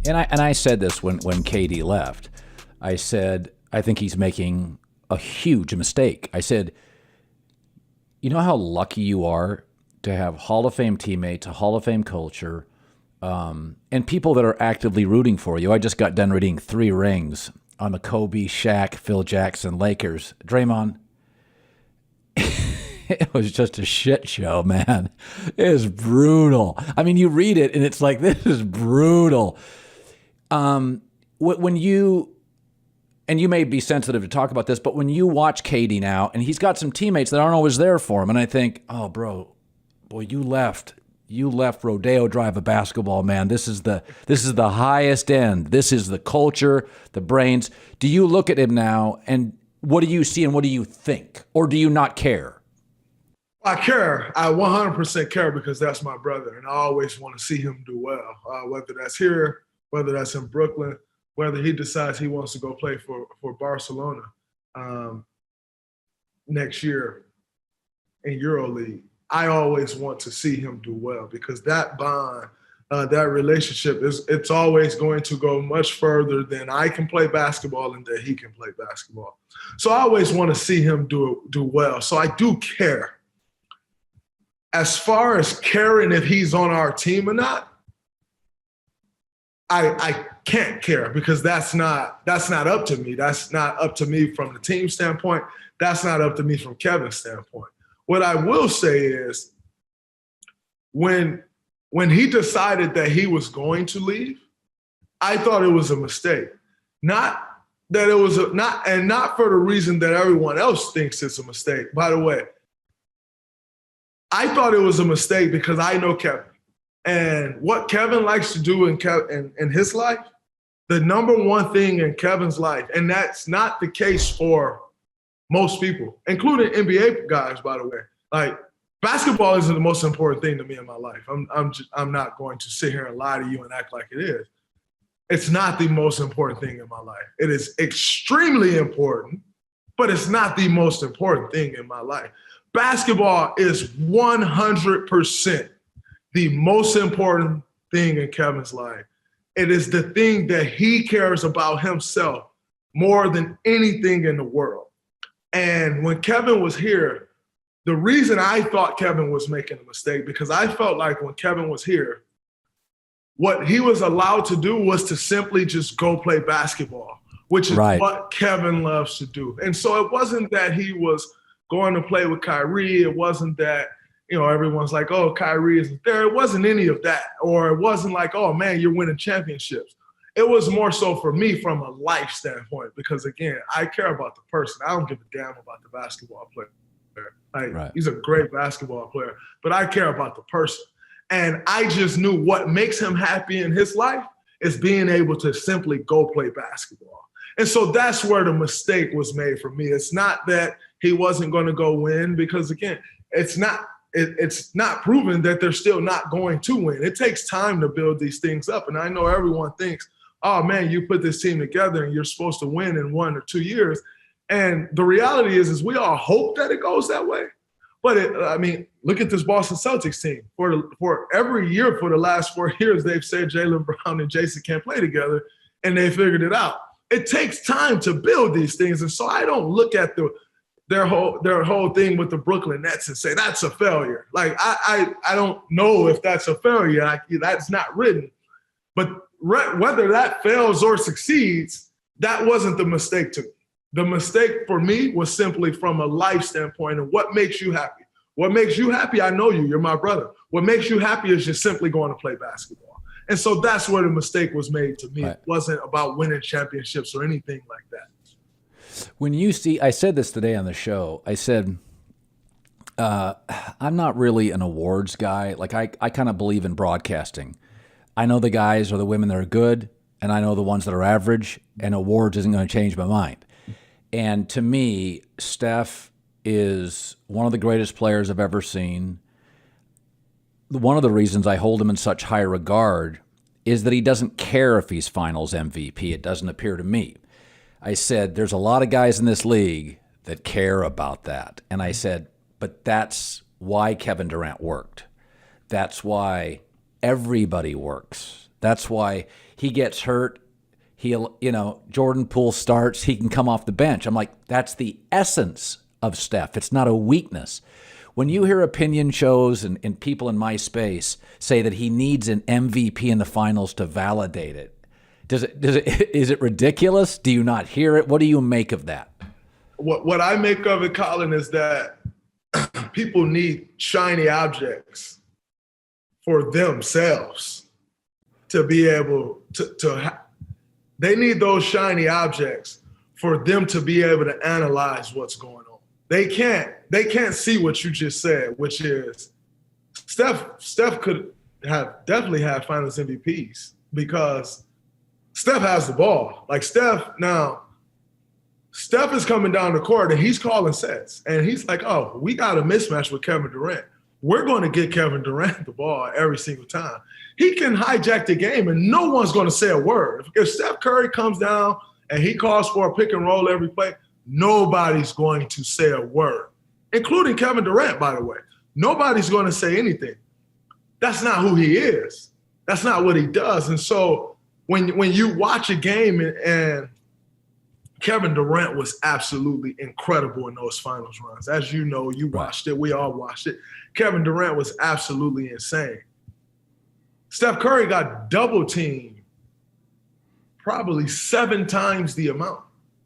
And I said this when KD left. I said, I think he's making a huge mistake. I said, you know how lucky you are to have Hall of Fame teammates, a Hall of Fame culture, and people that are actively rooting for you. I just got done reading 3 rings on the Kobe, Shaq, Phil Jackson, Lakers. Draymond, it was just a shit show, man. It is brutal. I mean, you read it, and it's like, this is brutal. When you, and you may be sensitive to talk about this, but when you watch KD now, and he's got some teammates that aren't always there for him, and I think, oh, boy, you left Rodeo Drive of basketball, man. This is the highest end. This is the culture, the brains. Do you look at him now, and what do you see, and what do you think, or do you not care? I care. I 100% care because that's my brother, and I always want to see him do well, whether that's here, whether that's in Brooklyn, whether he decides he wants to go play for Barcelona next year in EuroLeague. I always want to see him do well because that bond, that relationship, it's always going to go much further than I can play basketball and that he can play basketball. So I always want to see him do well. So I do care. As far as caring if he's on our team or not, I can't care because that's not up to me. That's not up to me from the team standpoint. That's not up to me from Kevin's standpoint. What I will say is when he decided that he was going to leave, I thought it was a mistake. Not that it was not for the reason that everyone else thinks it's a mistake. By the way, I thought it was a mistake because I know Kevin. And what Kevin likes to do in his life, the number one thing in Kevin's life, and that's not the case for most people, including NBA guys, by the way. Like, basketball isn't the most important thing to me in my life. I'm not going to sit here and lie to you and act like it is. It's not the most important thing in my life. It is extremely important, but it's not the most important thing in my life. Basketball is 100% the most important thing in Kevin's life. It is the thing that he cares about himself more than anything in the world. And when Kevin was here, the reason I thought Kevin was making a mistake, because I felt like when Kevin was here, what he was allowed to do was to simply just go play basketball, which is what Kevin loves to do. And so it wasn't that he was going to play with Kyrie. It wasn't that, everyone's like, oh, Kyrie isn't there. It wasn't any of that. Or it wasn't like, oh, man, you're winning championships. It was more so for me from a life standpoint because, again, I care about the person. I don't give a damn about the basketball player. He's a great basketball player, but I care about the person. And I just knew what makes him happy in his life is being able to simply go play basketball. And so that's where the mistake was made for me. It's not that he wasn't going to go win because, again, it's not proven that they're still not going to win. It takes time to build these things up. And I know everyone thinks, oh, man, you put this team together and you're supposed to win in 1 or 2 years. And the reality is we all hope that it goes that way. But, look at this Boston Celtics team. For every year for the last 4 years, they've said Jaylen Brown and Jason can't play together, and they figured it out. It takes time to build these things. And so I don't look at their whole thing with the Brooklyn Nets and say that's a failure. Like, I don't know if that's a failure. That's not written. But whether that fails or succeeds, that wasn't the mistake to me. The mistake for me was simply from a life standpoint and what makes you happy. What makes you happy, I know you. You're my brother. What makes you happy is just simply going to play basketball. And so that's where the mistake was made to me. Right. It wasn't about winning championships or anything like that. When you see, I said this today on the show, I said, I'm not really an awards guy. Like I kind of believe in broadcasting. I know the guys or the women that are good, and I know the ones that are average, and awards isn't going to change my mind. And to me, Steph is one of the greatest players I've ever seen. One of the reasons I hold him in such high regard is that he doesn't care if he's finals MVP. It doesn't appear to me. I said, there's a lot of guys in this league that care about that. And I said, but that's why Kevin Durant worked. That's why everybody works. That's why he gets hurt. Jordan Poole starts, he can come off the bench. I'm like, that's the essence of Steph. It's not a weakness. When you hear opinion shows and people in my space say that he needs an MVP in the finals to validate it, is it ridiculous? Do you not hear it? What do you make of that? What I make of it, Colin, is that people need shiny objects for themselves to be able they need those shiny objects for them to be able to analyze what's going on. They can't see what you just said, which is Steph could have definitely had finals MVPs because Steph has the ball. Like Steph is coming down the court and he's calling sets. And he's like, oh, we got a mismatch with Kevin Durant. We're going to get Kevin Durant the ball every single time. He can hijack the game and no one's going to say a word. If Steph Curry comes down and he calls for a pick and roll every play, nobody's going to say a word, including Kevin Durant, by the way. Nobody's going to say anything. That's not who he is. That's not what he does. And so when you watch a game and Kevin Durant was absolutely incredible in those finals runs. As you know, you watched it. We all watched it. Kevin Durant was absolutely insane. Steph Curry got double teamed probably 7 times the amount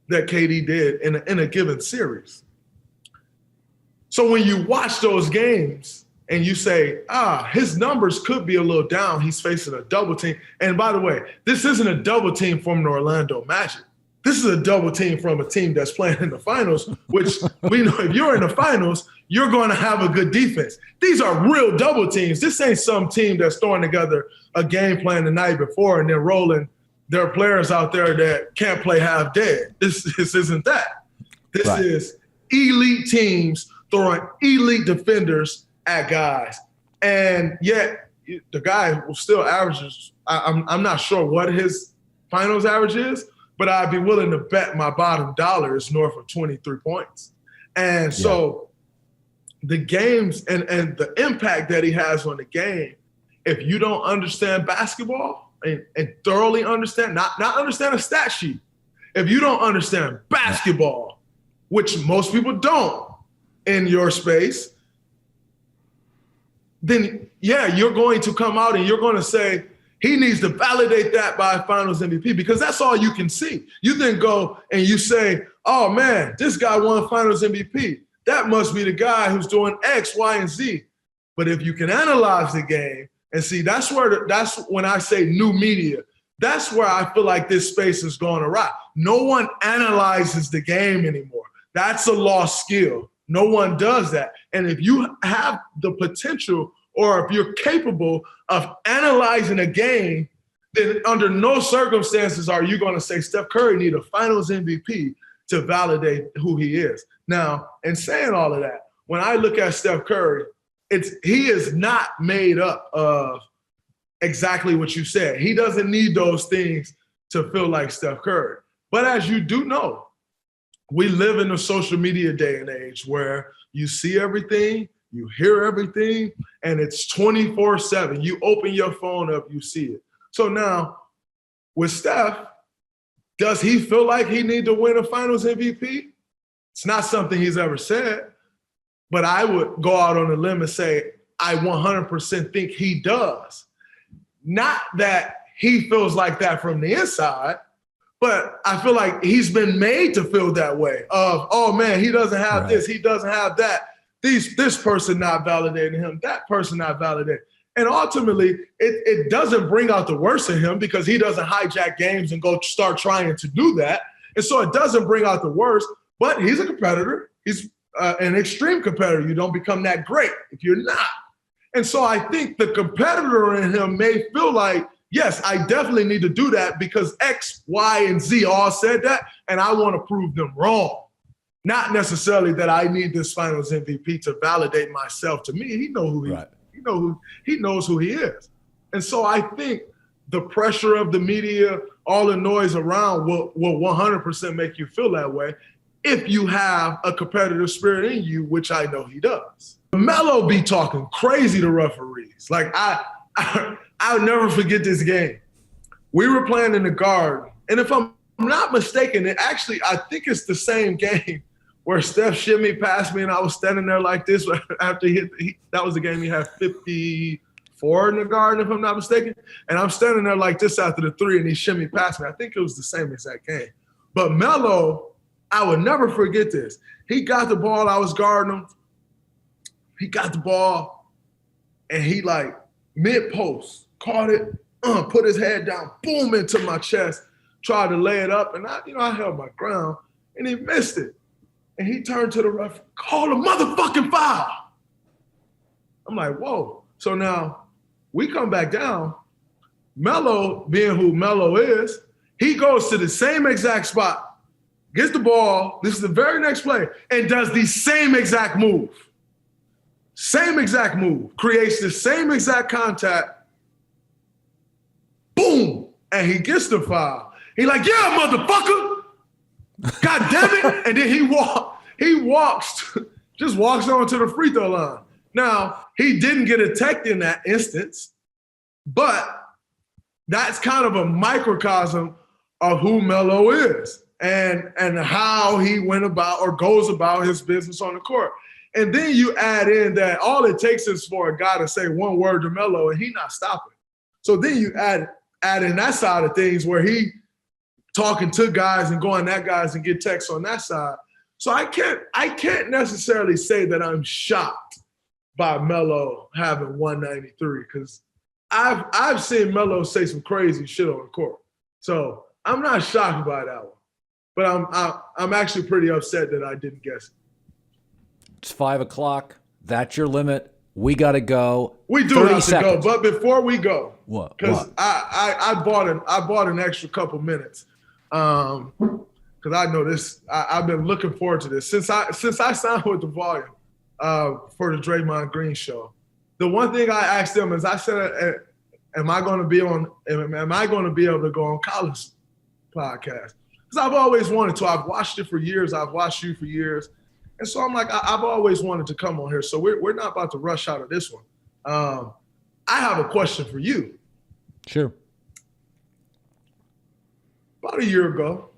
that KD did in a given series. So when you watch those games and you say, his numbers could be a little down, he's facing a double team. And by the way, this isn't a double team from the Orlando Magic. This is a double team from a team that's playing in the finals, which we know if you're in the finals, you're going to have a good defense. These are real double teams. This ain't some team that's throwing together a game plan the night before and then rolling their players out there that can't play half dead. This isn't that. This is elite teams throwing elite defenders at guys. And yet the guy still averages, I'm not sure what his finals average is, but I'd be willing to bet my bottom dollar is north of 23 points. And so the games and the impact that he has on the game, if you don't understand basketball and thoroughly understand, not understand a stat sheet, if you don't understand basketball, which most people don't in your space, then you're going to come out and you're going to say, he needs to validate that by finals MVP because that's all you can see. You then go and you say, oh man, this guy won finals MVP. That must be the guy who's doing X, Y, and Z. But if you can analyze the game and see, that's when I say new media, that's where I feel like this space is going awry. No one analyzes the game anymore. That's a lost skill. No one does that. And if you have the potential or if you're capable of analyzing a game, then under no circumstances are you going to say Steph Curry need a finals MVP to validate who he is. Now, in saying all of that, when I look at Steph Curry, he is not made up of exactly what you said. He doesn't need those things to feel like Steph Curry. But as you do know, we live in a social media day and age where you see everything, you hear everything, and it's 24/7. You open your phone up, you see it. So now, with Steph, does he feel like he need to win a finals MVP? It's not something he's ever said, but I would go out on a limb and say I 100% think he does. Not that he feels like that from the inside, but I feel like he's been made to feel that way of, oh man, he doesn't have this, he doesn't have that. This person not validating him, that person not validating. And ultimately, it doesn't bring out the worst in him because he doesn't hijack games and go start trying to do that. And so it doesn't bring out the worst, but he's a competitor. He's an extreme competitor. You don't become that great if you're not. And so I think the competitor in him may feel like, yes, I definitely need to do that because X, Y, and Z all said that, and I want to prove them wrong. Not necessarily that I need this finals MVP to validate myself. To me, he knows who he is. He knows who he is. And so I think the pressure of the media, all the noise around will 100% make you feel that way if you have a competitive spirit in you, which I know he does. Melo be talking crazy to referees. Like I'll never forget this game. we were playing in the Garden. And if I'm not mistaken, I think it's the same game where Steph shimmied past me and I was standing there like this after that was the game he had 54 in the Garden, if I'm not mistaken. And I'm standing there like this after the three and he shimmied past me. I think it was the same exact game. But Melo, I would never forget this. He got the ball, I was guarding him. He got the ball and he like mid-post, caught it, put his head down, boom, into my chest, tried to lay it up, and I held my ground, and he missed it. And he turned to the ref, called a motherfucking foul. I'm like, whoa. So now we come back down. Melo, being who Melo is, he goes to the same exact spot, gets the ball, this is the very next play, and does the same exact move. Same exact move, creates the same exact contact, boom, and he gets the foul. He like, yeah, motherfucker, God damn it, and then he just walks on to the free throw line. Now, he didn't get a tech in that instance, but that's kind of a microcosm of who Melo is and how he went about or goes about his business on the court. And then you add in that all it takes is for a guy to say one word to Melo and he not stopping. So then you add in that side of things where he talking to guys and going at guys and get texts on that side. So I can't necessarily say that I'm shocked by Melo having 193 because I've seen Melo say some crazy shit on the court. So I'm not shocked by that one. But I'm actually pretty upset that I didn't guess it. It's 5 o'clock. That's your limit. We got to go. We do have to go, but before we go, what? Because I bought an extra couple minutes, because I know this. I've been looking forward to this since I signed with the Volume for the Draymond Green show. The one thing I asked them is I said, "Am I going to be able to go on Colin's podcast?" Because I've always wanted to. I've watched it for years. I've watched you for years. And so I'm like, I've always wanted to come on here. So we're not about to rush out of this one. I have a question for you. Sure. About a year ago,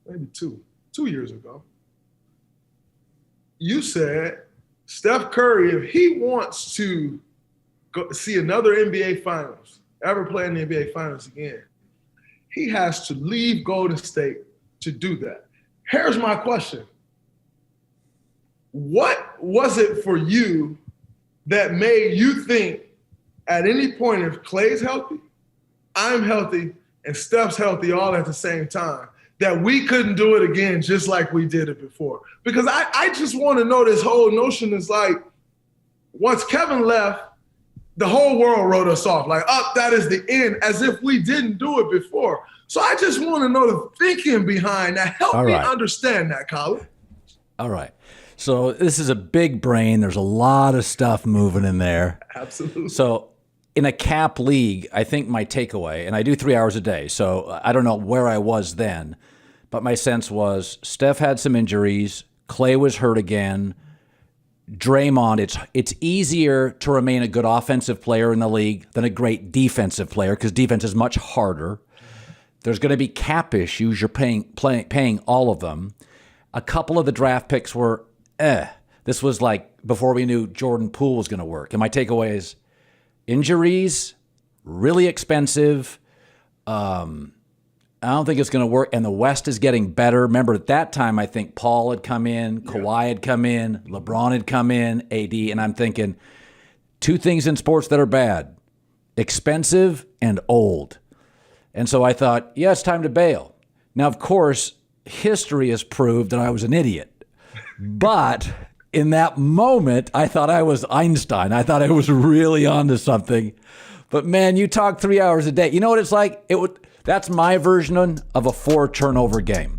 maybe 2 years ago, you said Steph Curry, if he wants to go see another NBA Finals, ever play in the NBA Finals again, he has to leave Golden State to do that. Here's my question. What was it for you that made you think at any point if Klay's healthy, I'm healthy, and Steph's healthy all at the same time, that we couldn't do it again just like we did it before? Because I just want to know, this whole notion is like, once Kevin left, the whole world wrote us off. Like, that is the end, as if we didn't do it before. So I just want to know the thinking behind that. Help me understand that, Colin. All right. So this is a big brain. There's a lot of stuff moving in there. Absolutely. So in a cap league, I think my takeaway, and I do 3 hours a day, so I don't know where I was then, but my sense was Steph had some injuries. Klay was hurt again. Draymond, it's easier to remain a good offensive player in the league than a great defensive player because defense is much harder. There's going to be cap issues. You're paying all of them. A couple of the draft picks were This was like before we knew Jordan Poole was going to work. And my takeaway is injuries, really expensive. I don't think it's going to work. And the West is getting better. Remember, at that time, I think Paul had come in, Kawhi had come in, LeBron had come in, AD. And I'm thinking, two things in sports that are bad, expensive and old. And so I thought, yeah, it's time to bail. Now, of course, history has proved that I was an idiot. But in that moment, I thought I was Einstein. I thought I was really onto something. But man, you talk 3 hours a day. You know what it's like? That's my version of a 4 turnover game.